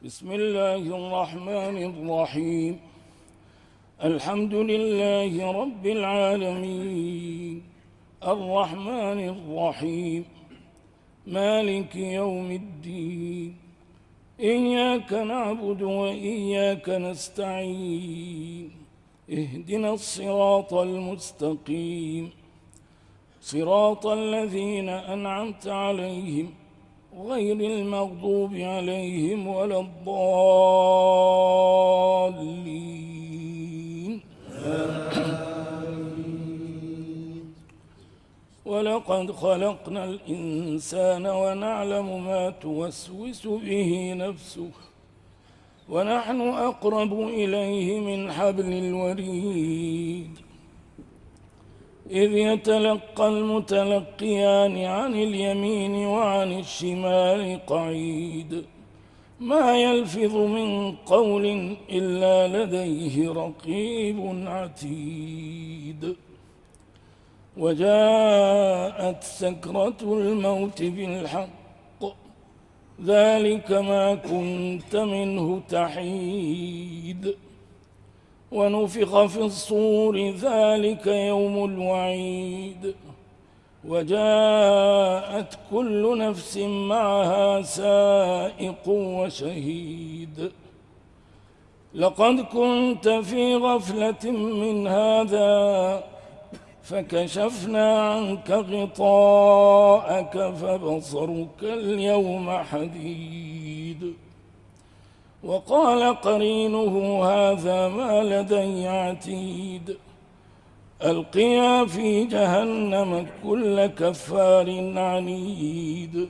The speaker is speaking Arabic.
بسم الله الرحمن الرحيم. الحمد لله رب العالمين، الرحمن الرحيم، مالك يوم الدين. إياك نعبد وإياك نستعين. اهدنا الصراط المستقيم، صراط الذين أنعمت عليهم غير المغضوب عليهم ولا الضالين. ولقد خلقنا الإنسان ونعلم ما توسوس به نفسه، ونحن أقرب إليه من حبل الوريد. إذ يتلقى المتلقيان عن اليمين وعن الشمال قعيد، ما يلفظ من قول إلا لديه رقيب عتيد. وجاءت سكرة الموت بالحق، ذلك ما كنت منه تحيد. ونفخ في الصور، ذلك يوم الوعيد. وجاءت كل نفس معها سائق وشهيد. لقد كنت في غفلة من هذا فكشفنا عنك غطاءك فبصرك اليوم حديد. وقال قرينه هذا ما لدي عتيد. ألقيا في جهنم كل كفار عنيد.